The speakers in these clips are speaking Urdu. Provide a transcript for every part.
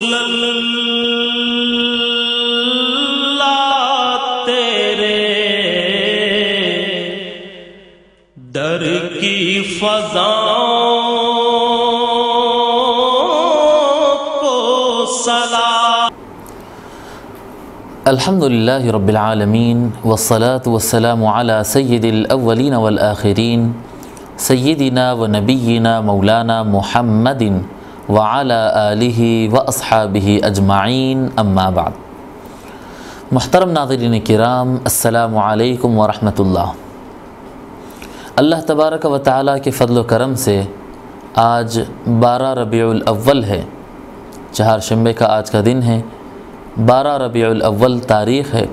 اللہ تیرے در کی فضاؤں کو سلام۔ الحمدللہ رب العالمین والصلاة والسلام علی سید الاولین والآخرین سیدنا و نبینا مولانا محمد وعلی آلہ واصحابہ اجمعین اما بعد۔ محترم ناظرین کرام، السلام علیکم ورحمۃ اللہ۔ اللہ تبارک و تعالیٰ کے فضل و کرم سے آج 12 ربیع الاول ہے، چہارشنبے کا آج کا دن ہے، 12 ربیع الاول تاریخ ہے،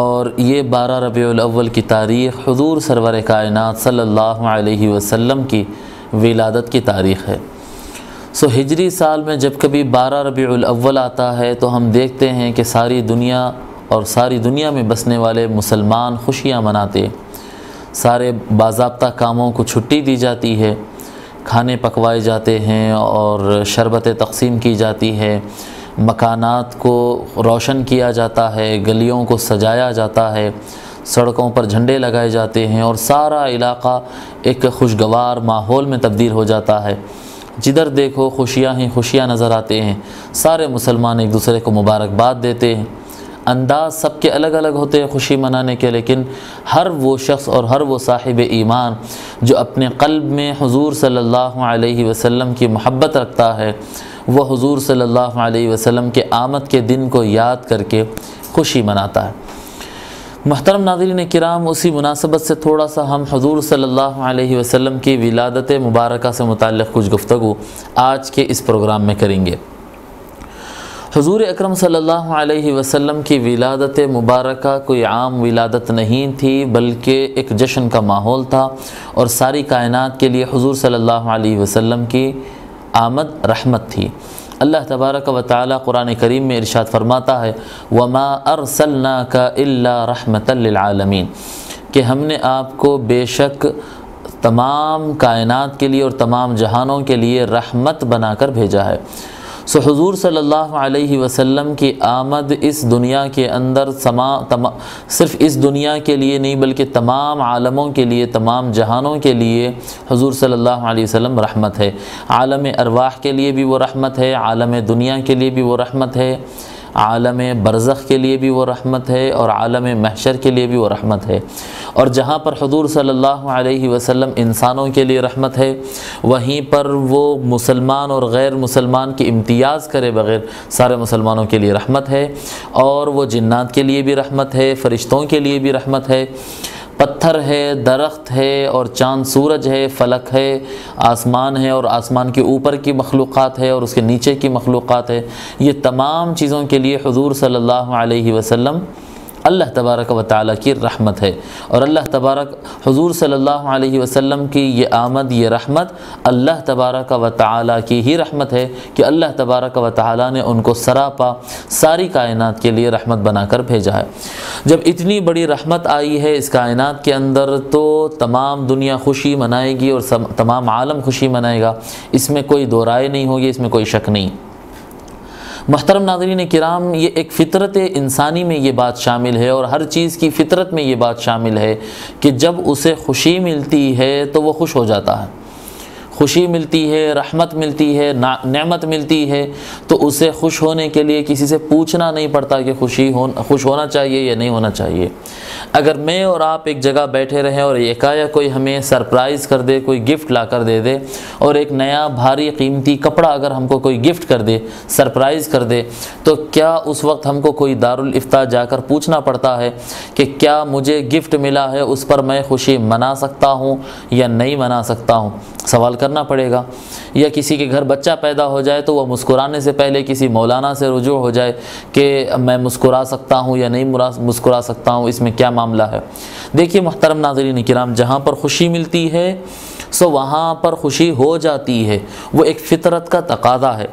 اور یہ 12 ربیع الاول کی تاریخ حضور سرور کائنات صلی اللہ علیہ وسلم کی ولادت کی تاریخ ہے۔ ہجری سال میں جب کبھی 12 ربیع الاول آتا ہے تو ہم دیکھتے ہیں کہ ساری دنیا میں بسنے والے مسلمان خوشیاں مناتے، سارے باضابطہ کاموں کو چھٹی دی جاتی ہے، کھانے پکوائے جاتے ہیں اور شربتیں تقسیم کی جاتی ہے، مکانات کو روشن کیا جاتا ہے، گلیوں کو سجایا جاتا ہے، سڑکوں پر جھنڈے لگائے جاتے ہیں اور سارا علاقہ ایک خوشگوار ماحول میں تبدیل ہو جاتا ہے۔ جدھر دیکھو خوشیاں ہی خوشیاں نظر آتے ہیں، سارے مسلمان ایک دوسرے کو مبارکباد دیتے ہیں۔ انداز سب کے الگ الگ ہوتے ہیں خوشی منانے کے، لیکن ہر وہ شخص اور ہر وہ صاحب ایمان جو اپنے قلب میں حضور صلی اللہ علیہ وسلم کی محبت رکھتا ہے، وہ حضور صلی اللہ علیہ وسلم کے آمد کے دن کو یاد کر کے خوشی مناتا ہے۔ محترم ناظرین کرام، اسی مناسبت سے تھوڑا سا ہم حضور صلی اللہ علیہ وسلم کی ولادت مبارکہ سے متعلق کچھ گفتگو آج کے اس پروگرام میں کریں گے۔ حضور اکرم صلی اللہ علیہ وسلم کی ولادت مبارکہ کوئی عام ولادت نہیں تھی، بلکہ ایک جشن کا ماحول تھا، اور ساری کائنات کے لیے حضور صلی اللہ علیہ وسلم کی آمد رحمت تھی۔ اللہ تبارک و تعالی قرآن کریم میں ارشاد فرماتا ہے وَمَا أَرْسَلْنَاكَ إِلَّا رَحْمَةً لِلْعَالَمِينَ، کہ ہم نے آپ کو بے شک تمام کائنات کے لیے اور تمام جہانوں کے لیے رحمت بنا کر بھیجا ہے۔ حضور صلی اللہ علیہ وسلم کی آمد اس دنیا کے اندر صرف اس دنیا کے لیے نہیں بلکہ تمام عالموں کے لیے، تمام جہانوں کے لیے حضور صلی اللہ علیہ وسلم رحمت ہے۔ عالم ارواح کے لیے بھی وہ رحمت ہے، عالم دنیا کے لیے بھی وہ رحمت ہے، عالم برزخ کے لیے بھی وہ رحمت ہے، اور عالم محشر کے لیے بھی وہ رحمت ہے۔ اور جہاں پر حضور صلی اللہ علیہ وسلم انسانوں کے لیے رحمت ہے، وہیں پر وہ مسلمان اور غیر مسلمان کی امتیاز کرے بغیر سارے مسلمانوں کے لیے رحمت ہے، اور وہ جنات کے لیے بھی رحمت ہے، فرشتوں کے لیے بھی رحمت ہے، پتھر ہے، درخت ہے، اور چاند سورج ہے، فلک ہے، آسمان ہے، اور آسمان کے اوپر کی مخلوقات ہے اور اس کے نیچے کی مخلوقات ہے۔ یہ تمام چیزوں کے لیے حضور صلی اللہ علیہ وسلم اللہ تبارک و تعالیٰ کی رحمت ہے، اور اللہ تبارک حضور صلی اللہ علیہ وسلم کی یہ آمد، یہ رحمت اللہ تبارک و تعالیٰ کی ہی رحمت ہے کہ اللہ تبارک و تعالیٰ نے ان کو سراپا ساری کائنات کے لیے رحمت بنا کر بھیجا ہے۔ جب اتنی بڑی رحمت آئی ہے اس کائنات کے اندر تو تمام دنیا خوشی منائے گی اور تمام عالم خوشی منائے گا، اس میں کوئی دو رائے نہیں ہوگی، اس میں کوئی شک نہیں۔ محترم ناظرین کرام، یہ ایک فطرت انسانی میں یہ بات شامل ہے، اور ہر چیز کی فطرت میں یہ بات شامل ہے کہ جب اسے خوشی ملتی ہے تو وہ خوش ہو جاتا ہے۔ خوشی ملتی ہے، رحمت ملتی ہے، نعمت ملتی ہے، تو اسے خوش ہونے کے لیے کسی سے پوچھنا نہیں پڑتا کہ خوش ہونا چاہیے یا نہیں ہونا چاہیے۔ اگر میں اور آپ ایک جگہ بیٹھے رہیں اور یکایا کوئی ہمیں سرپرائز کر دے، کوئی گفٹ لا کر دے دے، اور ایک نیا بھاری قیمتی کپڑا اگر ہم کو کوئی گفٹ کر دے، سرپرائز کر دے، تو کیا اس وقت ہم کو کوئی دارالفتاء جا کر پوچھنا پڑتا ہے کہ کیا مجھے گفٹ ملا ہے اس پر میں خوشی منا سکتا ہوں یا نہیں منا سکتا ہوں؟ سوال کرنا پڑے گا۔ یا کسی کے گھر بچہ پیدا ہو جائے تو وہ مسکرانے سے پہلے کسی مولانا سے رجوع ہو جائے کہ میں مسکرا سکتا ہوں یا نہیں مسکرا سکتا ہوں، اس میں کیا معاملہ ہے؟ دیکھیے محترم ناظرین کرام، جہاں پر خوشی ملتی ہے وہاں پر خوشی ہو جاتی ہے، وہ ایک فطرت کا تقاضا ہے۔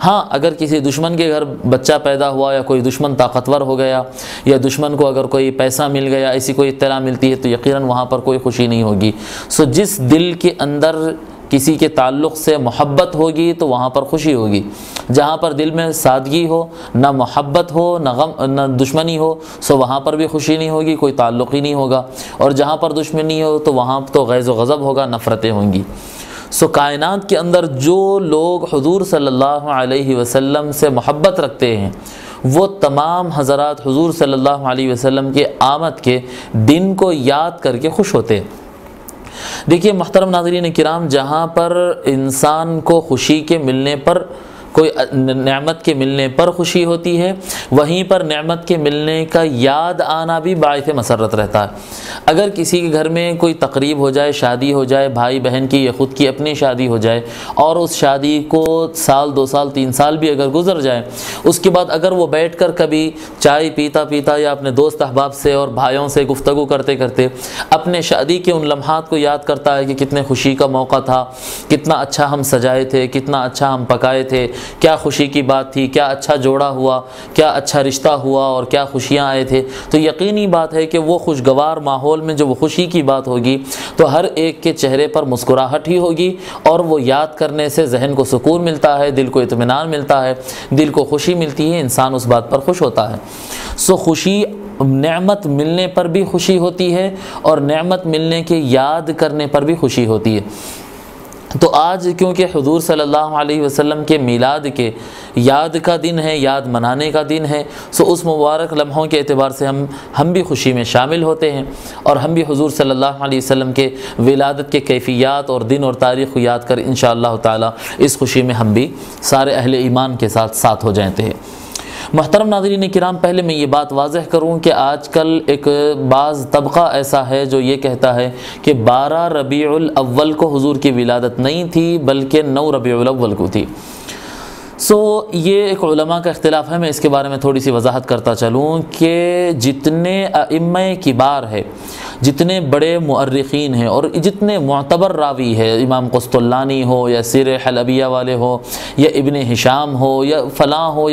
ہاں، اگر کسی دشمن کے گھر بچہ پیدا ہوا یا کوئی دشمن طاقتور ہو گیا یا دشمن کو اگر کوئی پیسہ مل گیا، ایسی کوئی اطلاع ملتی ہے، تو یقیناً وہاں پر کوئی خوشی نہیں ہوگی۔ جس دل کے اندر کسی کے تعلق سے محبت ہوگی تو وہاں پر خوشی ہوگی، جہاں پر دل میں سادگی ہو، نہ محبت ہو، نہ غم، نہ دشمنی ہو، سو وہاں پر بھی خوشی نہیں ہوگی، کوئی تعلق ہی نہیں ہوگا، اور جہاں پر دشمنی ہو تو وہاں تو غیظ و غضب ہوگا، نفرتیں ہوں گی۔ سو کائنات کے اندر جو لوگ حضور صلی اللہ علیہ وسلم سے محبت رکھتے ہیں وہ تمام حضرات حضور صلی اللہ علیہ وسلم کے آمد کے دن کو یاد کر کے خوش ہوتے ہیں۔ دیکھیے محترم ناظرین کرام، جہاں پر انسان کو خوشی کے ملنے پر، کوئی نعمت کے ملنے پر خوشی ہوتی ہے، وہیں پر نعمت کے ملنے کا یاد آنا بھی باعث مسرت رہتا ہے۔ اگر کسی کے گھر میں کوئی تقریب ہو جائے، شادی ہو جائے، بھائی بہن کی یا خود کی اپنی شادی ہو جائے، اور اس شادی کو سال 2 سال 3 سال بھی اگر گزر جائے، اس کے بعد اگر وہ بیٹھ کر کبھی چائے پیتا پیتا یا اپنے دوست احباب سے اور بھائیوں سے گفتگو کرتے کرتے اپنے شادی کے ان لمحات کو یاد کرتا ہے کہ کتنے خوشی کا موقع تھا، کتنا اچھا ہم سجائے تھے، کتنا اچھا ہم پکائے تھے، کیا خوشی کی بات تھی، کیا اچھا جوڑا ہوا، کیا اچھا رشتہ ہوا، اور کیا خوشیاں آئے تھے، تو یقینی بات ہے کہ وہ خوشگوار ماحول میں جو وہ خوشی کی بات ہوگی تو ہر ایک کے چہرے پر مسکراہٹ ہی ہوگی، اور وہ یاد کرنے سے ذہن کو سکون ملتا ہے، دل کو اطمینان ملتا ہے، دل کو خوشی ملتی ہے، انسان اس بات پر خوش ہوتا ہے۔ سو خوشی، نعمت ملنے پر بھی خوشی ہوتی ہے اور نعمت ملنے کے یاد کرنے پر بھی خوشی ہوتی ہے۔ تو آج کیونکہ حضور صلی اللہ علیہ وسلم کے میلاد کے یاد کا دن ہے، یاد منانے کا دن ہے، سو اس مبارک لمحوں کے اعتبار سے ہم بھی خوشی میں شامل ہوتے ہیں، اور ہم بھی حضور صلی اللہ علیہ وسلم کے ولادت کے کیفیات اور دن اور تاریخ کو یاد کر انشاءاللہ تعالی اس خوشی میں ہم بھی سارے اہل ایمان کے ساتھ ہو جاتے ہیں۔ محترم ناظرین کرام، پہلے میں یہ بات واضح کروں کہ آج کل ایک بعض طبقہ ایسا ہے جو یہ کہتا ہے کہ 12 ربیع الاول کو حضور کی ولادت نہیں تھی بلکہ 9 ربیع الاول کو تھی۔ سو یہ ایک علماء کا اختلاف ہے، میں اس کے بارے میں تھوڑی سی وضاحت کرتا چلوں کہ جتنے ائمہ کبار ہے، جتنے بڑے مؤرخین ہیں اور جتنے معتبر راوی ہے، امام قسطلانی ہو یا سیر حلبیہ والے ہو یا ابن ہشام ہو یا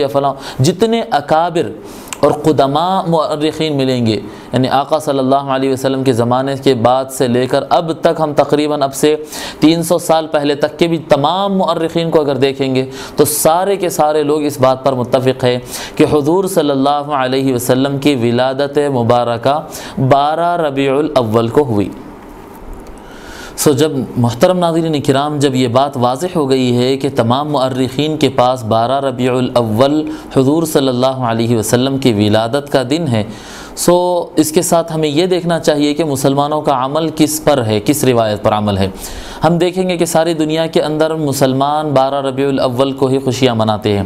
فلاں، جتنے اکابر اور قدماء مؤرخین ملیں گے، یعنی آقا صلی اللہ علیہ وسلم کے زمانے کے بعد سے لے کر اب تک، ہم تقریباً اب سے 300 سال پہلے تک کے بھی تمام مؤرخین کو اگر دیکھیں گے تو سارے کے سارے لوگ اس بات پر متفق ہیں کہ حضور صلی اللہ علیہ وسلم کی ولادت مبارکہ 12 ربیع الاول کو ہوئی۔ سو جب محترم ناظرین کرام، جب یہ بات واضح ہو گئی ہے کہ تمام مؤرخین کے پاس 12 ربیع الاول حضور صلی اللہ علیہ وسلم کی ولادت کا دن ہے، سو اس کے ساتھ ہمیں یہ دیکھنا چاہیے کہ مسلمانوں کا عمل کس پر ہے، کس روایت پر عمل ہے۔ ہم دیکھیں گے کہ ساری دنیا کے اندر مسلمان 12 ربیع الاول کو ہی خوشیاں مناتے ہیں،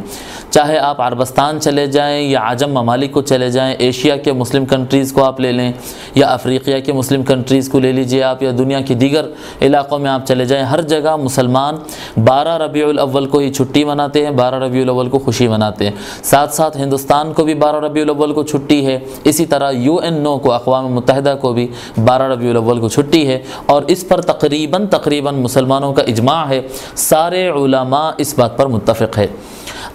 چاہے آپ عربستان چلے جائیں یا عجم ممالک کو چلے جائیں، ایشیا کے مسلم کنٹریز کو آپ لے لیں یا افریقیہ کے مسلم کنٹریز کو لے لیجئے آپ، یا دنیا کی دیگر علاقوں میں آپ چلے جائیں، ہر جگہ مسلمان 12 ربیع الاول کو ہی چھٹی مناتے ہیں، 12 ربیع الاول کو خوشی مناتے ہیں۔ ساتھ ساتھ ہندوستان کو بھی 12 ربیع الاول کو چھٹی ہے، اسی طرح UNO کو، اقوام متحدہ کو بھی 12 ربیع الاول کو چھٹی ہے، اور اس پر تقریباً مسلمانوں کا اجماع ہے، سارے علماء اس بات پر متفق ہے۔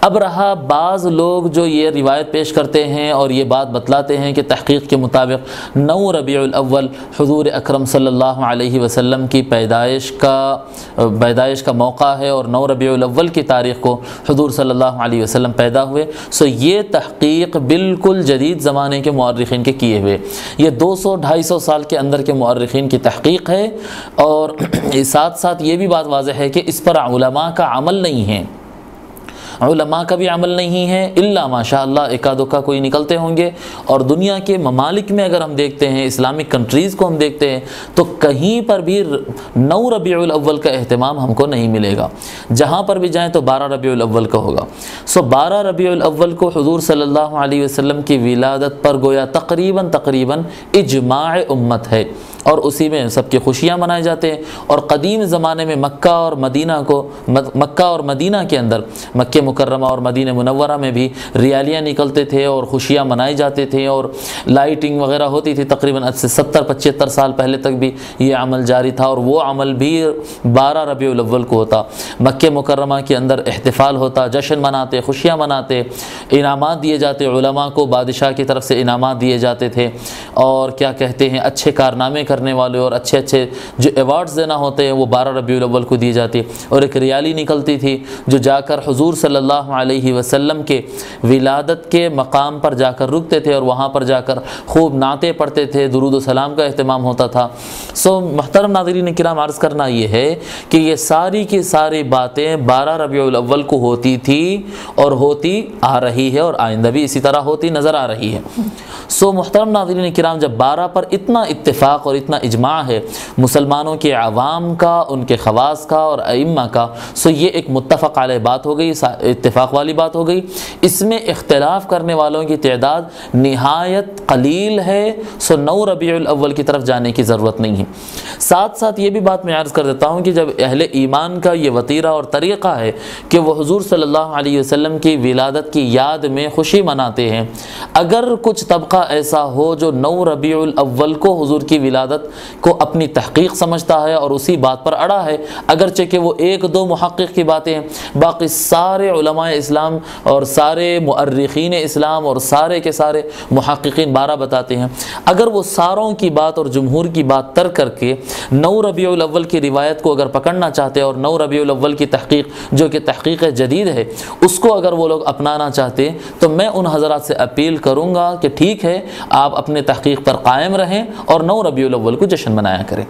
اب رہا بعض لوگ جو یہ روایت پیش کرتے ہیں اور یہ بات بتلاتے ہیں کہ تحقیق کے مطابق 9 ربیع الاول حضور اکرم صلی اللہ علیہ وسلم کی پیدائش کا موقع ہے اور 9 ربیع الاول کی تاریخ کو حضور صلی اللہ علیہ وسلم پیدا ہوئے، سو یہ تحقیق بالکل جدید زمانے کے مؤرخین کے کیے ہوئے، یہ 200-250 سال کے اندر کے مؤرخین کی تحقیق ہے، اور ساتھ ساتھ یہ بھی بات واضح ہے کہ اس پر علماء کا عمل نہیں ہے، علماء کا بھی عمل نہیں ہے، الا ماشاءاللہ ایک آدھ کا کوئی نکلتے ہوں گے۔ اور دنیا کے ممالک میں اگر ہم دیکھتے ہیں، اسلامک کنٹریز کو ہم دیکھتے ہیں، تو کہیں پر بھی 9 ربیع الاول کا اہتمام ہم کو نہیں ملے گا، جہاں پر بھی جائیں تو 12 ربیع الاول کا ہوگا۔ سو 12 ربیع الاول کو حضور صلی اللہ علیہ وسلم کی ولادت پر گویا تقریباً اجماع امت ہے، اور اسی میں سب کی خوشیاں منائے جاتے ہیں۔ اور قدیم زمانے میں مکہ اور مدینہ کے اندر، مکہ مکرمہ اور مدینہ منورہ میں بھی ریالیاں نکلتے تھے اور خوشیاں منائے جاتے تھے اور لائٹنگ وغیرہ ہوتی تھی، تقریباً 70-75 سال پہلے تک بھی یہ عمل جاری تھا، اور وہ عمل بھی 12 ربیع الاول کو ہوتا۔ مکہ مکرمہ کے اندر احتفال ہوتا، جشن مناتے، خوشیاں مناتے، انعامات دیے جاتے، علماء کو بادشاہ کی طرف سے انعامات دیے جاتے تھے، اور کیا کہتے ہیں اچھے کارنامے کرنے کرنے والے اور اچھے اچھے جو ایوارڈز دینا ہوتے ہیں وہ 12 ربیع الاول کو دی جاتی، اور ایک ریالی نکلتی تھی جو جا کر حضور صلی اللہ علیہ وسلم کے ولادت کے مقام پر جا کر رکتے تھے، اور وہاں پر جا کر خوب نعتیں پڑھتے تھے، درود و سلام کا اہتمام ہوتا تھا۔ محترم ناظرین کرام، عرض کرنا یہ ہے کہ یہ ساری کی ساری باتیں 12 ربیع الاول کو ہوتی تھی اور ہوتی آ رہی ہے، اور آئندہ بھی اسی طرح ہوتی نظر آ رہی ہے۔ محترم ناظرین کرام، جب 12 پر اتنا اتفاق اور اتنا اجماع ہے مسلمانوں کے عوام کا، ان کے خواص کا اور ائمہ کا، یہ ایک متفق علیہ بات ہو گئی، اتفاق والی بات ہو گئی۔ اس میں اختلاف کرنے والوں کی تعداد نہایت قلیل ہے، 9 ربیع الاول کی طرف جانے کی ضرورت نہیں ہے۔ ساتھ ساتھ یہ بھی بات میں عرض کر دیتا ہوں کہ جب اہل ایمان کا یہ وتیرہ اور طریقہ ہے کہ وہ حضور صلی اللہ علیہ وسلم کی ولادت کی یاد میں خوشی مناتے ہیں، اگر کچھ طبقہ ایسا ہو جو 9 ربیع الاول کو حضور کی ولادت کو اپنی تحقیق سمجھتا ہے اور اسی بات پر اڑا ہے، اگرچہ کہ وہ 1-2 محقق کی باتیں ہیں، باقی سارے علماء اسلام اور سارے مؤرخین اسلام اور سارے کے سارے محققین 12 بتاتے ہیں، اگر وہ ساروں کی بات اور جمہور کی بات ترک کر کے 9 ربیع الاول کی روایت کو اگر پکڑنا چاہتے اور 9 ربیع الاول کی تحقیق جو کہ تحقیق جدید ہے اس کو اگر وہ لوگ اپنانا چاہتے، تو میں ان حضرات سے اپیل کروں گا کہ ٹھیک ہے، آپ اپنے تحقیق پر قائم رہیں اور 9 ربیع الاول کو جشن منایا کریں۔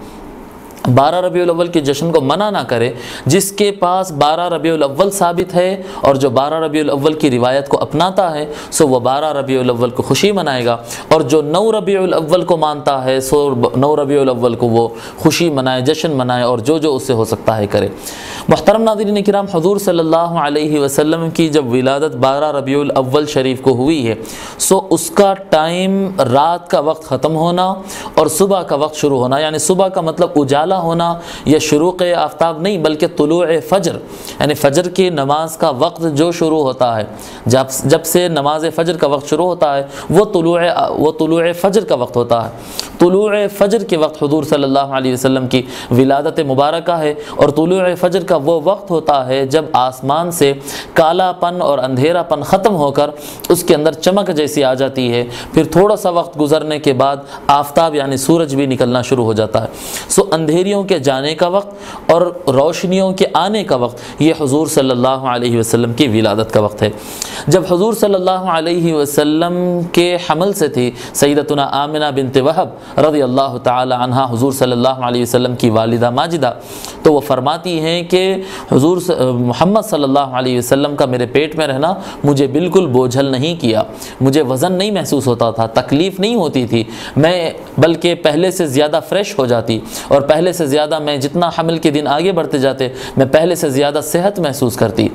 12 ربیع الاول کے جشن کو منع نہ کرے۔ جس کے پاس 12 ربیع الاول ثابت ہے اور جو 12 ربیع الاول کی روایت کو اپناتا ہے وہ 12 ربیع الاول کو خوشی منائے گا، اور جو 9 ربیع الاول کو مانتا ہے 9 ربیع الاول کو وہ خوشی منائے، جشن منائے، اور جو اس سے ہو سکتا ہے کرے۔ محترم ناظرین کرام، حضور صلی اللہ علیہ وسلم کی جب ولادت 12 ربیع الاول شریف کو ہوئی ہے اس کا ٹائم رات کا وقت ختم ہونا اور صبح کا وقت شروع ہونا، یعنی صبح کا مطلب اجالا ہونا یا شروق آفتاب نہیں بلکہ طلوع فجر، یعنی فجر کی نماز کا وقت جو شروع ہوتا ہے، جب سے نماز فجر کا وقت شروع ہوتا ہے وہ طلوع فجر کا وقت ہوتا ہے۔ طلوع فجر کے وقت حضور صلی اللہ علیہ وسلم کی ولادت مبارکہ ہے، اور طلوع فجر کا وہ وقت ہوتا ہے جب آسمان سے کالا پن اور اندھیرا پن ختم ہو کر اس کے اندر چمک جیسی آ جاتی ہے، پھر تھوڑا سا وقت گزرنے کے بعد آفتاب یعنی سورج بھی نکلنا شروع ہو جاتا ہے۔ اندھیریوں کے جانے کا وقت اور روشنیوں کے آنے کا وقت یہ حضور صلی اللہ علیہ وسلم کی ولادت کا وقت ہے۔ جب حضور صلی اللہ علیہ وسلم کے حمل سے تھی سیدتنا آمنہ بنت وہب رضی اللہ تعالی عنہا حضور صلی اللہ علیہ وسلم کی والدہ ماجدہ، تو وہ فرماتی ہیں کہ حضور محمد صلی اللہ علیہ وسلم کا میرے پیٹ میں رہنا مجھے بالکل بوجھل نہیں کیا، مجھے وزن نہیں محسوس ہوتا تھا، تکلیف نہیں ہوتی تھی، میں بلکہ پہلے سے زیادہ فریش ہو جاتی، اور پہلے سے زیادہ میں جتنا حمل کے دن آگے بڑھتے جاتے میں پہلے سے زیادہ صحت محسوس کرتی۔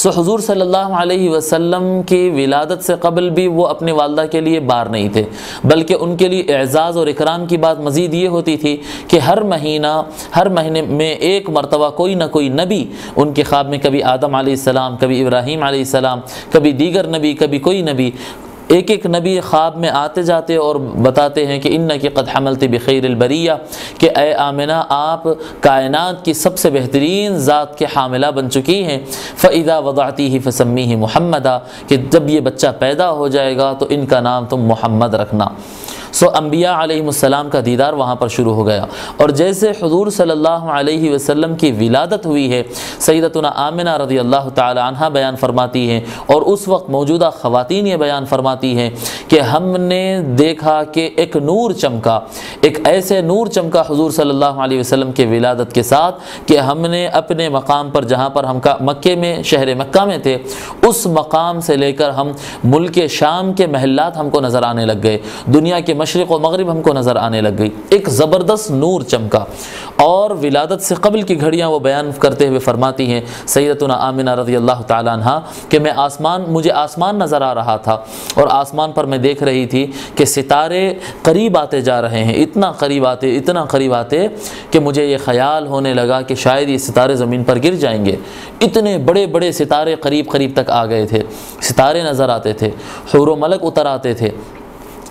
حضور صلی اللہ علیہ وسلم کی ولادت سے قبل بھی وہ اپنی والدہ کے لیے بار نہیں تھے، بلکہ ان کے لیے اعزاز اور اکرام کی بات مزید یہ ہوتی تھی کہ ہر مہینے میں ایک مرتبہ کوئی نہ کوئی نبی ان کے خواب میں، کبھی آدم علیہ السلام، کبھی ابراہیم علیہ السلام، کبھی دیگر نبی، کبھی کوئی نبی، ایک نبی خواب میں آتے جاتے اور بتاتے ہیں کہ انکی قد حملت بخیر البریہ، کہ اے آمنہ آپ کائنات کی سب سے بہترین ذات کے حاملہ بن چکی ہیں، فاذا وضعتیہ فسمیہ محمدا، کہ جب یہ بچہ پیدا ہو جائے گا تو ان کا نام تم محمد رکھنا۔ انبیاء علیہ السلام کا دیدار وہاں پر شروع ہو گیا، اور جیسے حضور صلی اللہ علیہ وسلم کی ولادت ہوئی ہے سیدتنا آمنہ رضی اللہ تعالی عنہ بیان فرماتی ہیں، اور اس وقت موجودہ خواتین یہ بیان فرماتی ہیں کہ ہم نے دیکھا کہ ایک نور چمکا، ایک ایسے نور چمکا حضور صلی اللہ علیہ وسلم کے ولادت کے ساتھ کہ ہم نے اپنے مقام پر جہاں پر ہم مکے میں شہر مکہ میں تھے اس مقام سے لے کر ہم ملک شام کے محلات ہم کو نظر آنے لگ گئے، دنیا کے مشرق و مغرب ہم کو نظر آنے لگ گئی، ایک زبردست نور چمکا۔ اور ولادت سے قبل کی گھڑیاں وہ بیان کرتے ہوئے فرماتی ہیں سیدتنا آمنہ رضی اللہ تعالی عنہا کہ مجھے آسمان نظر آ رہا تھا، اور آسمان پر میں دیکھ رہی تھی کہ ستارے قریب آتے جا رہے ہیں، اتنا قریب آتے کہ مجھے یہ خیال ہونے لگا کہ شاید یہ ستارے زمین پر گر جائیں گے۔ اتنے بڑے بڑے ستارے قریب تک آ گئے تھے، ستارے نظر آتے تھے، حور و ملک اتر آتے تھے،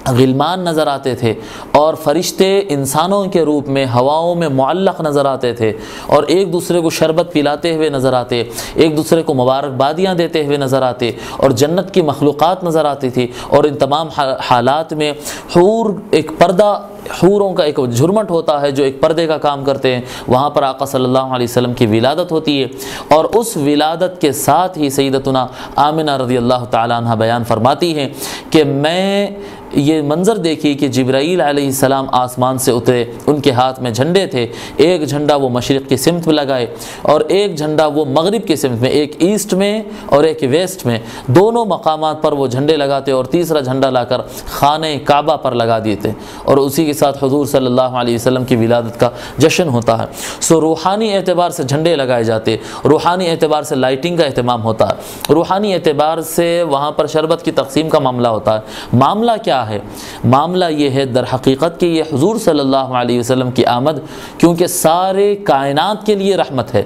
غلمان نظر آتے تھے، اور فرشتے انسانوں کے روپ میں ہواؤں میں معلق نظر آتے تھے، اور ایک دوسرے کو شربت پلاتے ہوئے نظر آتے، ایک دوسرے کو مبارکبادیاں دیتے ہوئے نظر آتے، اور جنت کی مخلوقات نظر آتی تھی، اور ان تمام حالات میں حور ایک پردہ حوروں کا ایک جھرمٹ ہوتا ہے جو ایک پردے کا کام کرتے ہیں، وہاں پر آقا صلی اللہ علیہ وسلم کی ولادت ہوتی ہے، اور اس ولادت کے ساتھ ہی سیدتنا آمنہ رضی اللہ تعالیٰ عنہ بیان فرماتی ہیں کہ میں یہ منظر دیکھی کہ جبرائیل علیہ السلام آسمان سے اترے، ان کے ہاتھ میں جھنڈے تھے، ایک جھنڈا وہ مشرق کی سمت میں لگائے اور ایک جھنڈا وہ مغرب کی سمت میں، ایک ایسٹ میں اور ایک ویسٹ میں، دونوں مقامات پر وہ جھنڈے لگاتے اور تیسرا جھنڈا لا کر خانہ کعبہ پر لگا دیتے، اور اسی کے ساتھ حضور صلی اللہ علیہ وسلم کی ولادت کا جشن ہوتا ہے۔ سو روحانی اعتبار سے جھنڈے لگائے جاتے، روحانی اعتبار سے لائٹنگ کا اہتمام ہوتا ہے، روحانی اعتبار سے وہاں پر شربت کی تقسیم کا معاملہ ہوتا ہے۔ معاملہ کیا ہے؟ معاملہ یہ ہے در حقیقت کہ یہ حضور صلی اللہ علیہ وسلم کی آمد کیونکہ سارے کائنات کے لیے رحمت ہے،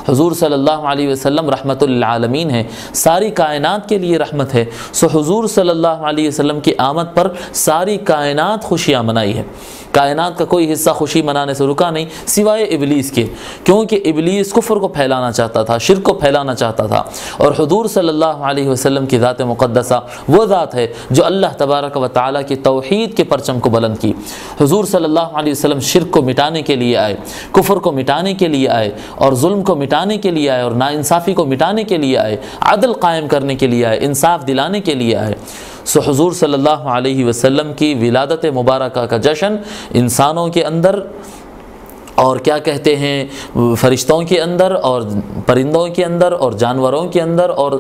حضور صلی اللہ علیہ وسلم رحمت للعالمین ہے، ساری کائنات کے لیے رحمت ہے، سو حضور صلی اللہ علیہ وسلم کی آمد پر ساری کائنات خوشیاں منائی ہے۔ کائنات کا کوئی حصہ خوشی منانے سے رکا نہیں سوائے ابلیس کے، کیونکہ ابلیس کفر کو پھیلانا چاہتا تھا، شرک کو پھیلانا چاہتا تھا، اور حضور صلی اللہ علیہ وسلم کی ذات مقدسہ وہ ذات ہے جو اللہ تبارک و تعالیٰ کی توحید کے پرچم کو بلند کی۔ حضور صلی اللہ علیہ وسلم شرک کو مٹانے کے لیے آئے، کفر کو مٹانے کے لیے آئے، اور ظلم کو مٹانے کے لیے آئے، اور ناانصافی کو مٹانے کے لیے آئے، عدل قائم کرنے کے لیے آئے، انصاف دلانے کے لیے آئے۔ سو حضور صلی اللہ علیہ وسلم کی ولادت مبارکہ کا جشن انسانوں کے اندر اور کیا کہتے ہیں فرشتوں کے اندر اور پرندوں کے اندر اور جانوروں کے اندر اور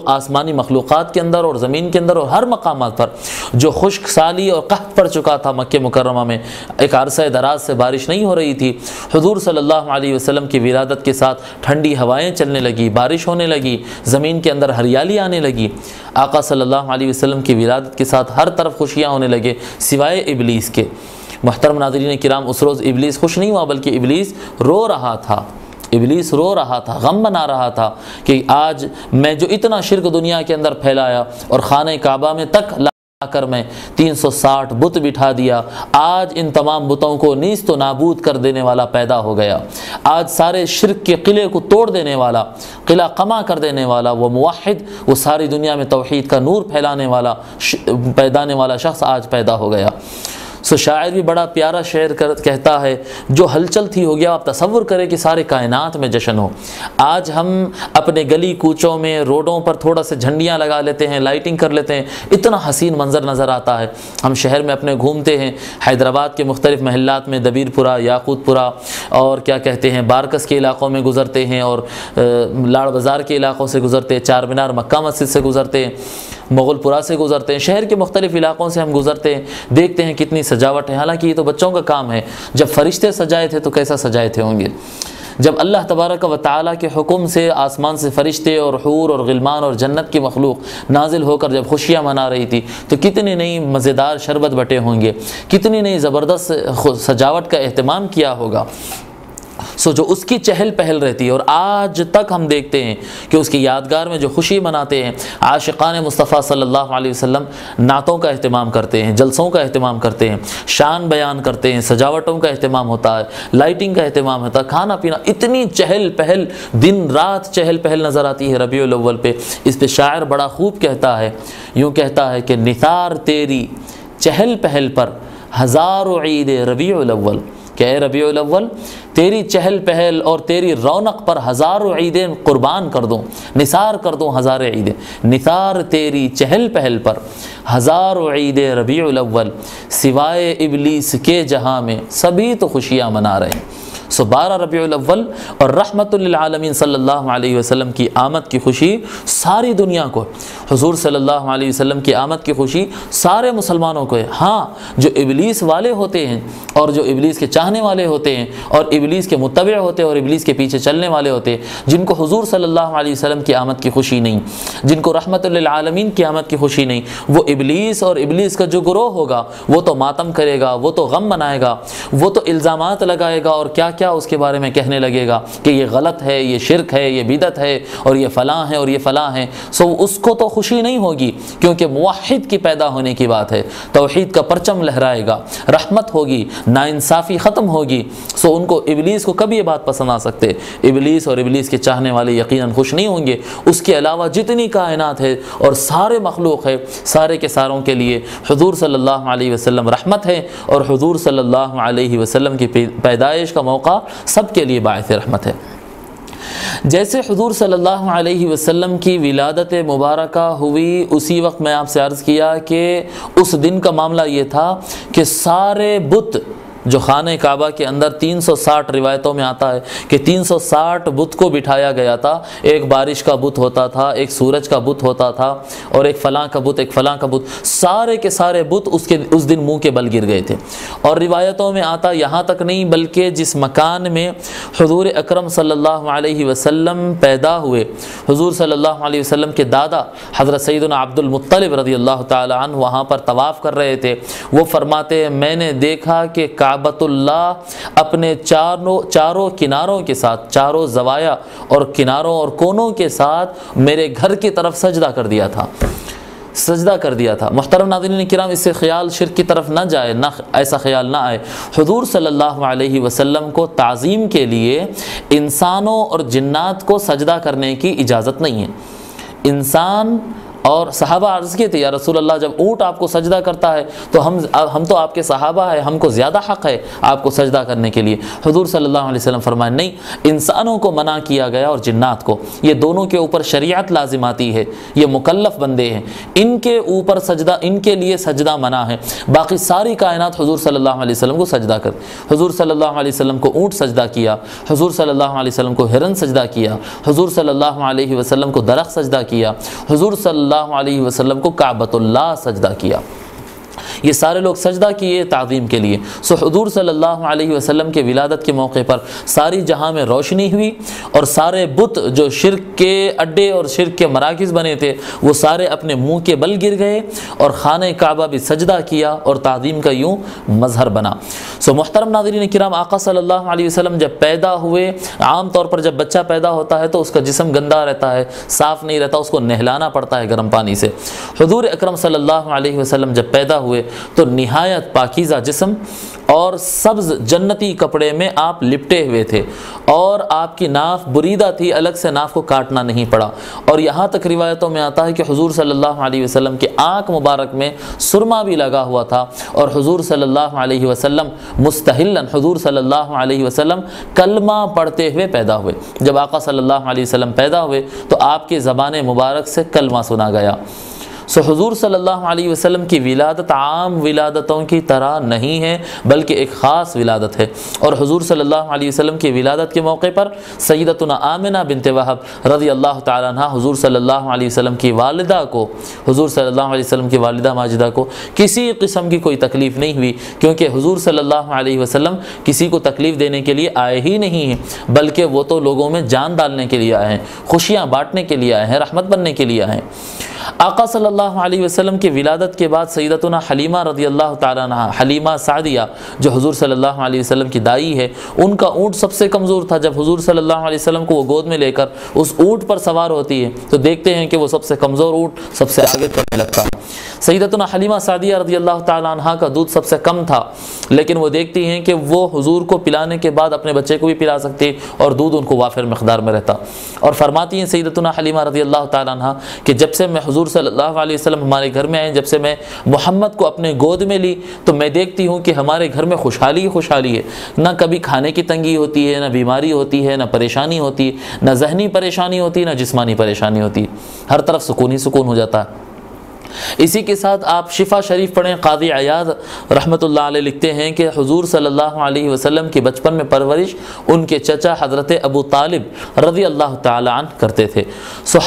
آسمانی مخلوقات کے اندر اور زمین کے اندر اور ہر مقامات پر جو خشک سالی اور قحط پڑ چکا تھا مکہ مکرمہ میں، ایک عرصہ دراز سے بارش نہیں ہو رہی تھی، حضور صلی اللہ علیہ وسلم کی ولادت کے ساتھ ٹھنڈی ہوائیں چلنے لگی، بارش ہونے لگی، زمین کے اندر ہریالی آنے لگی۔ آقا صلی اللہ علیہ وسلم کی ولادت کے ساتھ ہر طرف خوشیاں ہونے لگے سوائے ابلیس کے۔ محترم ناظرین کرام، اس روز ابلیس خوش نہیں ہوا بلکہ ابلیس رو رہا تھا، ابلیس رو رہا تھا، غم بنا رہا تھا کہ آج میں جو اتنا شرک دنیا کے اندر پھیلایا اور خانہ کعبہ میں تک لا کر میں 360 بت بٹھا دیا، آج ان تمام بتوں کو نیست و نابود کر دینے والا پیدا ہو گیا، آج سارے شرک کے قلعے کو توڑ دینے والا، قلعہ قمع کر دینے والا، وہ موحد، وہ ساری دنیا میں توحید کا نور پھیلانے والا شخص آج پیدا ہو گیا۔ سو شاعر بھی بڑا پیارا شعر کہتا ہے، جو ہلچل تھی ہو گیا۔ آپ تصور کریں کہ سارے کائنات میں جشن ہو۔ آج ہم اپنے گلی کوچوں میں روڈوں پر تھوڑا سے جھنڈیاں لگا لیتے ہیں، لائٹنگ کر لیتے ہیں، اتنا حسین منظر نظر آتا ہے۔ ہم شہر میں اپنے گھومتے ہیں، حیدرآباد کے مختلف محلات میں، دبیر پورہ، یاقوت پورہ اور کیا کہتے ہیں بارکس کے علاقوں میں گزرتے ہیں، اور لاڑ بازار کے علاقوں سے گزرتے ہیں، چار مینار مکہ مسجد سے گزرتے ہیں، مغل پورہ سے گزرتے ہیں، شہر کے مختلف علاقوں سے ہم گزرتے ہیں، دیکھتے ہیں کتنی سجاوٹ ہے۔ حالانکہ یہ تو بچوں کا کام ہے، جب فرشتے سجائے تھے تو کیسا سجائے تھے ہوں گے؟ جب اللہ تبارک و تعالیٰ کے حکم سے آسمان سے فرشتے اور حور اور غلمان اور جنت کی مخلوق نازل ہو کر جب خوشیاں منا رہی تھی تو کتنی نئی مزیدار شربت بٹے ہوں گے، کتنی نئی زبردست سجاوٹ کا اہتمام کیا ہوگا۔ سو جو اس کی چہل پہل رہتی ہے، اور آج تک ہم دیکھتے ہیں کہ اس کی یادگار میں جو خوشی مناتے ہیں، عاشقان مصطفیٰ صلی اللہ علیہ وسلم نعتوں کا اہتمام کرتے ہیں، جلسوں کا اہتمام کرتے ہیں، شان بیان کرتے ہیں، سجاوٹوں کا اہتمام ہوتا ہے، لائٹنگ کا اہتمام ہوتا ہے، کھانا پینا، اتنی چہل پہل، دن رات چہل پہل نظر آتی ہے ربیع الاول پہ۔ اس پہ شاعر بڑا خوب کہتا ہے، یوں کہتا ہے کہ نثار تیری چہل پہل پر ہزاروں عید ربیع الاول، کہ اے ربیع الاول تیری چہل پہل اور تیری رونق پر ہزاروں عیدیں قربان کر دوں، نثار کر دوں ہزار عیدیں، نثار تیری چہل پہل پر ہزاروں عیدیں ربیع الاول، سوائے ابلیس کے جہاں میں سبھی تو خوشیاں منا رہے ہیں۔ سو 12 ربیع الاول اور رحمت للعالمین صلی اللہ علیہ وسلم کی آمد کی خوشی ساری دنیا کو، حضور صلی اللہ علیہ وسلم کی آمد کی خوشی سارے مسلمانوں کو ہے۔ ہاں، جو ابلیس والے ہوتے ہیں اور جو ابلیس کے چاہنے والے ہوتے ہیں اور ابلیس کے متبع ہوتے ہیں اور ابلیس کے پیچھے چلنے والے ہوتے ہیں، جن کو حضور صلی اللہ علیہ وسلم کی آمد کی خوشی نہیں، جن کو رحمت للعالمین کی آمد کی خوشی نہیں، وہ ابلیس اور ابلیس کا جو گروہ ہوگا وہ تو ماتم کرے گا، وہ تو غم منائے گا، وہ تو الزامات لگائے گا اور کیا کیا اس کے بارے میں کہنے لگے گا کہ یہ غلط ہے، یہ شرک ہے، یہ بدعت ہے، اور یہ فلاں ہے اور یہ فلاں ہے، اس کو تو خوشی نہیں ہوگی، کیونکہ موحد کی پیدا ہونے کی بات ہے، توحید کا پرچم لہرائے گا، رحمت ہوگی، ناانصافی ختم ہوگی، ان کو ابلیس کو کبھی یہ بات پسند آ سکتے؟ ابلیس اور ابلیس کے چاہنے والے یقیناً خوش نہیں ہوں گے۔ اس کے علاوہ جتنی کائنات ہے اور سارے مخلوق ہے، سارے کے ساروں کے لیے حضور صلی اللہ علیہ وسلم رحمت ہے، اور حضور صلی اللہ علیہ وسلم کی پیدائش کا موقع سب کے لیے باعث رحمت ہے۔ جیسے حضور صلی اللہ علیہ وسلم کی ولادت مبارکہ ہوئی، اسی وقت میں آپ سے عرض کیا کہ اس دن کا معاملہ یہ تھا کہ سارے بت جو خانہ کعبہ کے اندر 360 روایتوں میں آتا ہے کہ 360 بت کو بٹھایا گیا تھا، ایک بارش کا بت ہوتا تھا، ایک سورج کا بت ہوتا تھا، اور ایک فلاں کا بت، ایک فلاں کا بت، سارے کے سارے بت اس دن منہ کے بل گر گئے تھے۔ اور روایتوں میں آتا یہاں تک نہیں، بلکہ جس مکان میں حضور اکرم صلی اللہ علیہ وسلم پیدا ہوئے، حضور صلی اللہ علیہ وسلم کے دادا حضرت سیدنا عبد المطلب رضی اللہ تعالی عنہ وہاں پر طواف کر رہے تھے، وہ فرماتے ہیں میں نے دیکھا کہ کعبۃ اللہ اپنے چاروں کناروں کے ساتھ، چاروں زوایا اور کناروں اور کونوں کے ساتھ میرے گھر کی طرف سجدہ کر دیا تھا۔ محترم ناظرین کرام، اس سے خیال شرک کی طرف نہ جائے، نہ ایسا خیال نہ آئے۔ حضور صلی اللہ علیہ وسلم کو تعظیم کے لیے انسانوں اور جنات کو سجدہ کرنے کی اجازت نہیں ہے۔ انسان اور صحابہ عرض کیے تھے یا رسول اللہ جب اونٹ آپ کو سجدہ کرتا ہے تو ہم تو آپ کے صحابہ ہیں، ہم کو زیادہ حق ہے آپ کو سجدہ کرنے کے لیے۔ حضور صلی اللہ علیہ وسلم فرمائے نہیں، انسانوں کو منع کیا گیا اور جنات کو، یہ دونوں کے اوپر شریعت لازم آتی ہے، یہ مکلف بندے ہیں، ان کے اوپر سجدہ، ان کے لیے سجدہ منع ہے۔ باقی ساری کائنات حضور صلی اللہ علیہ وسلم کو سجدہ کر، حضور صلی اللہ علیہ وسلم کو اونٹ سجدہ کیا، حضور صلی اللہ علیہ وسلم کو ہرن سجدہ کیا، حضور صلی اللہ علیہ وسلم کو درخت سجدہ کیا، حضور صلی اللہ علیہ وسلم کو کعبۃ اللہ سجدہ کیا۔ یہ سارے لوگ سجدہ کیے تعظیم کے لیے۔ حضور صلی اللہ علیہ وسلم کے ولادت کے موقع پر ساری جہاں میں روشنی ہوئی، اور سارے بت جو شرک کے اڈے اور شرک کے مراکز بنے تھے وہ سارے اپنے منہ کے بل گر گئے، اور خانہ کعبہ بھی سجدہ کیا اور تعظیم کا یوں مظہر بنا۔ محترم ناظرین کرام، آقا صلی اللہ علیہ وسلم جب پیدا ہوئے، عام طور پر جب بچہ پیدا ہوتا ہے تو اس کا جسم گندا رہتا ہے، صاف نہیں رہتا، اس کو نہلانا پڑتا ہے گرم پانی سے۔ حضور اکرم صلی اللہ علیہ وسلم جب پیدا ہوئے تو نہایت پاکیزہ جسم اور سبز جنتی کپڑے میں آپ لپٹے ہوئے تھے، اور آپ کی ناف بریدہ تھی، الگ سے ناف کو کاٹنا نہیں پڑا۔ اور یہاں تک روایتوں میں آتا ہے کہ حضور صلی اللہ علیہ وسلم کے آنکھ مبارک میں سرما بھی لگا ہوا تھا، اور حضور صلی اللہ علیہ وسلم مستحلن، حضور صلی اللہ علیہ وسلم کلمہ پڑھتے ہوئے پیدا ہوئے۔ جب آقا صلی اللہ علیہ وسلم پیدا ہوئے تو آپ کی زبان مبارک سے کلمہ سنا گیا۔ حضور صلی اللہ علیہ وسلم کی ولادت عام ولادتوں کی طرح نہیں ہے، بلکہ ایک خاص ولادت ہے۔ اور حضور صلی اللہ علیہ وسلم کی ولادت کے موقع پر سیدتنا آمنہ بنت وہب رضی اللہ تعالیٰ عنہ حضور صلی اللہ علیہ وسلم کی والدہ کو، حضور صلی اللہ علیہ وسلم کی والدہ ماجدہ کو کسی قسم کی کوئی تکلیف نہیں ہوئی، کیونکہ حضور صلی اللہ علیہ وسلم کسی کو تکلیف دینے کے لیے آئے ہی نہیں ہیں، بلکہ وہ تو لوگوں میں جان ڈالنے کے لیے آئے ہیں، خوشیاں بانٹنے کے لیے آئے ہیں، رحمت بننے کے لیے آئے ہیں۔ آقا صلی اللہ علیہ وسلم کی ولادت کے بعد سیدتنا حلیمہ رضی اللہ تعالیٰ عنہ، حلیمہ سعدیہ جو حضور صلی اللہ علیہ وسلم کی دائی ہے، ان کا اونٹ سب سے کمزور تھا۔ جب حضور صلی اللہ علیہ وسلم کو وہ گود میں لے کر اس اونٹ پر سوار ہوتی ہے تو دیکھتے ہیں کہ وہ سب سے کمزور اونٹ سب سے آگے چلنے لگتا ہے۔ سیدتنا حلیمہ سعدیہ رضی اللہ تعالیٰ عنہ کا دودھ سب سے کم تھا، لیکن وہ دیکھتی ہیں کہ وہ حضور کو پلانے کے بعد اپنے بچے کو بھی پلا سکتی اور دودھ ان کو وافر مقدار میں رہتا، اور فرماتی ہیں سیدتنا حلیمہ رضی اللہ تعالیٰ عنہ کہ جب سے میں حضور صلی اللہ علیہ وسلم ہمارے گھر میں آئے، جب سے میں محمد کو اپنے گود میں لی تو میں دیکھتی ہوں کہ ہمارے گھر میں خوشحالی ہی خوشحالی ہے، نہ کبھی کھانے کی تنگی ہوتی ہے، نہ بیماری ہوتی ہے، نہ پریشانی ہوتی ہے، نہ ذہنی پریشانی ہوتی ہے، نہ جسمانی پریشانی ہوتی ہے، ہر طرف سکون ہی سکون ہو جاتا ہے۔ اسی کے ساتھ آپ شفا شریف پڑھیں، قاضی عیاض رحمۃ اللہ علیہ لکھتے ہیں کہ حضور صلی اللہ علیہ وسلم کی بچپن میں پرورش ان کے چچا حضرت ابو طالب رضی اللہ تعالیٰ عنہ کرتے تھے۔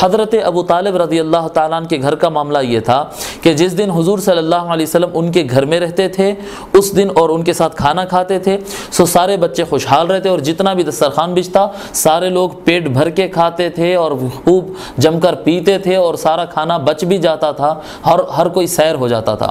حضرت ابو طالب رضی اللہ تعالیٰ عنہ کے گھر کا معاملہ یہ تھا کہ جس دن حضور صلی اللہ علیہ وسلم ان کے گھر میں رہتے تھے اس دن اور ان کے ساتھ کھانا کھاتے تھے سو سارے بچے خوشحال رہتے اور جتنا بھی دسترخوان بچتا سارے لوگ پیٹ بھر کے کھاتے تھے اور خوب جم کر پیتے تھے اور سارا کھانا بچ بھی جاتا تھا، ہر کوئی سیر ہو جاتا تھا۔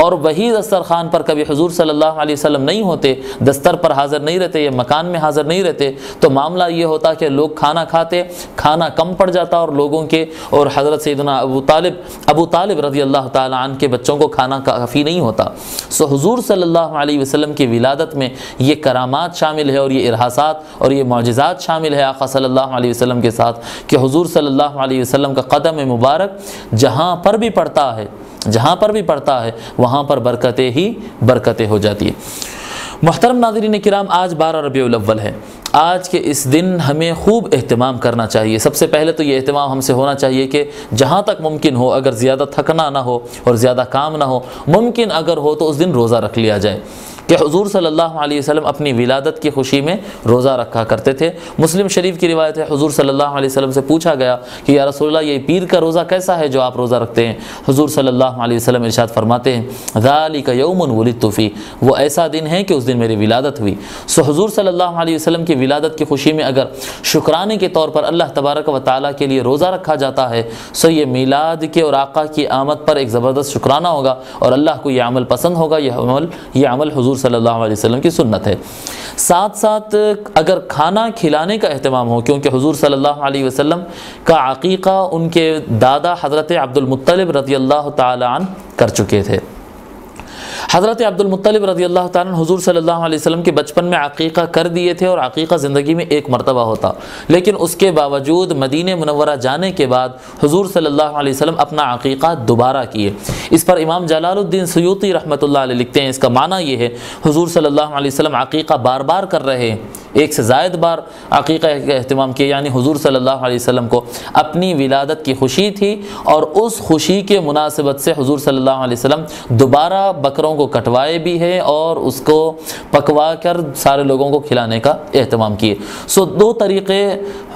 اور وہی دسترخوان پر کبھی حضور صلی اللہ علیہ وسلم نہیں ہوتے، دستر پر حاضر نہیں رہتے یا مکان میں حاضر نہیں رہتے تو معاملہ یہ ہوتا کہ لوگ کھانا کھاتے، کھانا کم پڑ جاتا اور لوگوں کے اور حضرت سیدنا ابو طالب رضی اللہ تعالی عنہ کے بچوں کو کھانا کافی نہیں ہوتا۔ سو حضور صلی اللہ علیہ وسلم کی ولادت میں یہ کرامات شامل ہے اور یہ ارحاسات اور یہ معجزات شامل ہے آقا صلی اللہ علیہ وسلم کے ساتھ کہ حضور صلی اللہ علیہ وسلم کا قدم مبارک جہاں پر بھی پڑتا ہے وہاں پر برکتیں ہی برکتیں ہو جاتی ہیں۔ محترم ناظرین کرام، آج 12 ربیع الاول ہے۔ آج کے اس دن ہمیں خوب اہتمام کرنا چاہیے۔ سب سے پہلے تو یہ اہتمام ہم سے ہونا چاہیے کہ جہاں تک ممکن ہو، اگر زیادہ تھکنا نہ ہو اور زیادہ کام نہ ہو، ممکن اگر ہو تو اس دن روزہ رکھ لیا جائے کہ حضور صلی اللہ علیہ وسلم اپنی ولادت کی خوشی میں روزہ رکھا کرتے تھے۔ مسلم شریف کی روایت ہے، حضور صلی اللہ علیہ وسلم سے پوچھا گیا کہ یا رسول اللہ یہ پیر کا روزہ کیسا ہے جو آپ روزہ رکھتے ہیں؟ حضور صلی اللہ علیہ وسلم ارشاد فرماتے ہیں ذالک یوم ولدت فی، وہ ایسا دن ہے کہ اس دن میری ولادت ہوئی۔ سو حضور صلی اللہ علیہ وسلم کی ولادت کی خوشی میں اگر شکرانے کے طور پر اللہ تبارک و تعالیٰ کے لیے روزہ رکھا جاتا ہے سو یہ میلاد کے اور آقا کی آمد پر ایک زبردست شکرانہ ہوگا اور اللہ کو یہ عمل پسند ہوگا۔ یہ عمل حضور صلی اللہ علیہ وسلم کی سنت ہے۔ ساتھ ساتھ اگر کھانا کھلانے کا اہتمام ہو، کیونکہ حضور صلی اللہ علیہ وسلم کا عقیقہ ان کے دادا حضرت عبد المطلب رضی اللہ تعالی عنہ کر چکے تھے۔ حضرت عبد المطلب رضی اللہ تعالیٰ عنہ حضور صلی اللہ علیہ وسلم کے بچپن میں عقیقہ کر دیے تھے اور عقیقہ زندگی میں ایک مرتبہ ہوتا، لیکن اس کے باوجود مدینہ منورہ جانے کے بعد حضور صلی اللہ علیہ وسلم اپنا عقیقہ دوبارہ کیے۔ اس پر امام جلال الدین سیوطی رحمۃ اللہ علیہ لکھتے ہیں اس کا معنی یہ ہے حضور صلی اللہ علیہ وسلم عقیقہ بار بار کر رہے ہیں، ایک سے زائد بار عقیقہ کا اہتمام کیا، یعنی حضور صلی اللہ علیہ وسلم کو اپنی ولادت کی خوشی تھی اور اس خوشی کے مناسبت سے حضور صلی اللہ علیہ وسلم دوبارہ بکروں کو کٹوائے بھی ہیں اور اس کو پکوا کر سارے لوگوں کو کھلانے کا اہتمام کیے۔ سو دو طریقے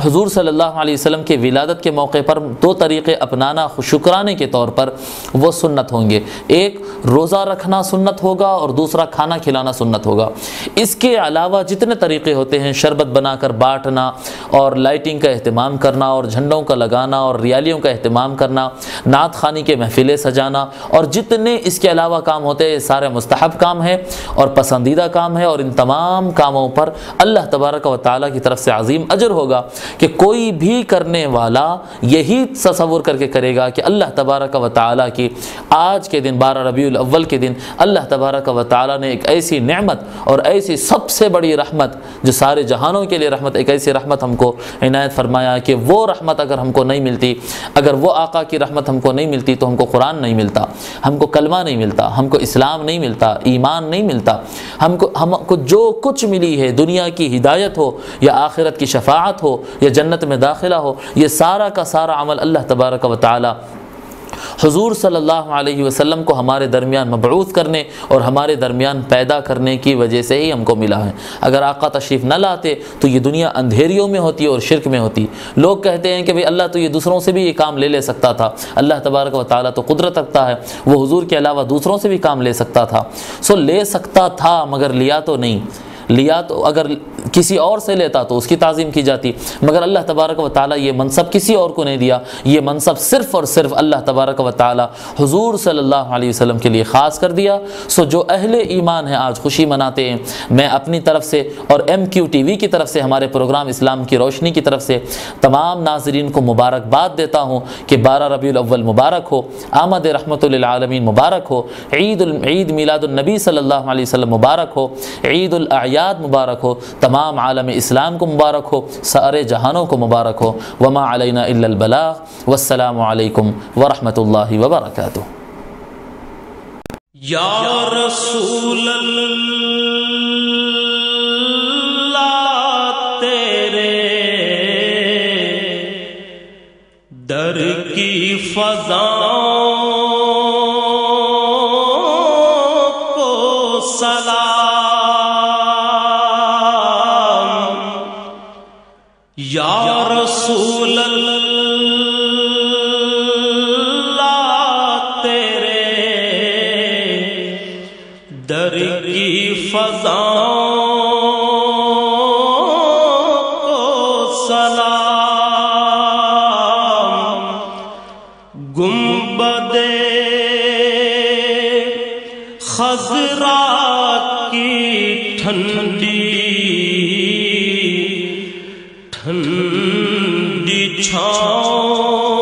حضور صلی اللہ علیہ وسلم کے ولادت کے موقع پر دو طریقے اپنانا شکرانے کے طور پر وہ سنت ہوں گے، ایک روزہ رکھنا سنت ہوگا اور دوسرا کھانا کھلانا سنت ہوگا۔ اس کے علاوہ جتنے طریقے ہوتے ہیں، شربت بنا کر بانٹنا اور لائٹنگ کا اہتمام کرنا اور جھنڈوں کا لگانا اور ریالیوں کا اہتمام کرنا، نعت خوانی کے محفلیں سجانا اور جتنے اس کے علاوہ کام ہوتے ہیں، سارے مستحب کام ہے اور پسندیدہ کام ہے، اور ان تمام کاموں پر اللہ تبارک و تعالیٰ کی طرف سے عظیم اجر ہوگا کہ کوئی بھی کرنے والا یہی تصور کر کے کرے گا کہ اللہ تبارک و تعالیٰ کی آج کے دن 12 ربیع الاول کے دن اللہ تبارک و تعالیٰ نے ایک ایسی نعمت اور ایسی سب سے بڑی رحمت جو سارے جہانوں کے لیے رحمت، ایک ایسی رحمت ہم کو عنایت فرمایا کہ وہ رحمت اگر ہم کو نہیں ملتی، اگر وہ آقا کی رحمت ہم کو نہیں ملتی تو ہم کو قرآن نہیں ملتا، ہم کو کلمہ نہیں ملتا، ہم کو اسلام نہیں ملتا، ایمان نہیں ملتا، ہم کو جو کچھ ملی ہے، دنیا کی ہدایت ہو یا آخرت کی شفاعت ہو یا جنت میں داخلہ ہو، یہ سارا کا سارا عمل اللہ تبارک و تعالی حضور صلی اللہ علیہ وسلم کو ہمارے درمیان مبعوث کرنے اور ہمارے درمیان پیدا کرنے کی وجہ سے ہی ہم کو ملا ہے۔ اگر آقا تشریف نہ لاتے تو یہ دنیا اندھیریوں میں ہوتی اور شرک میں ہوتی۔ لوگ کہتے ہیں کہ بھئی اللہ تو یہ دوسروں سے بھی یہ کام لے سکتا تھا، اللہ تبارک و تعالیٰ تو قدرت رکھتا ہے، وہ حضور کے علاوہ دوسروں سے بھی کام لے سکتا تھا۔ لے سکتا تھا مگر لیا تو نہیں، لیا تو اگر کسی اور سے لیتا تو اس کی تعظیم کی جاتی، مگر اللہ تبارک و تعالیٰ یہ منصب کسی اور کو نہیں دیا، یہ منصب صرف اور صرف اللہ تبارک و تعالیٰ حضور صلی اللہ علیہ وسلم کے لیے خاص کر دیا۔ جو اہل ایمان ہیں آج خوشی مناتے ہیں۔ میں اپنی طرف سے اور MQTV کی طرف سے، ہمارے پروگرام اسلام کی روشنی کی طرف سے تمام ناظرین کو مبارکباد دیتا ہوں کہ 12 ربیع الاول مبارک ہو، آمد رحمت للعالمین مبارک ہو، عید میلاد النبی صلی اللہ علیہ وسلم مبارک ہو، عید الاعیاد مبارک ہو، تمام عالم اسلام کو مبارک ہو، سارے جہانوں کو مبارک ہو۔ وما علینا الا البلاغ، والسلام علیکم ورحمۃ اللہ وبرکاتہ۔ یا رسول اللہ تیرے در کی فضاؤں کو سلام، یا رسول اللہ تیرے فضاؤں کو سلام، گنبد خضرا کی ٹھنڈی ٹھنڈی چھاؤں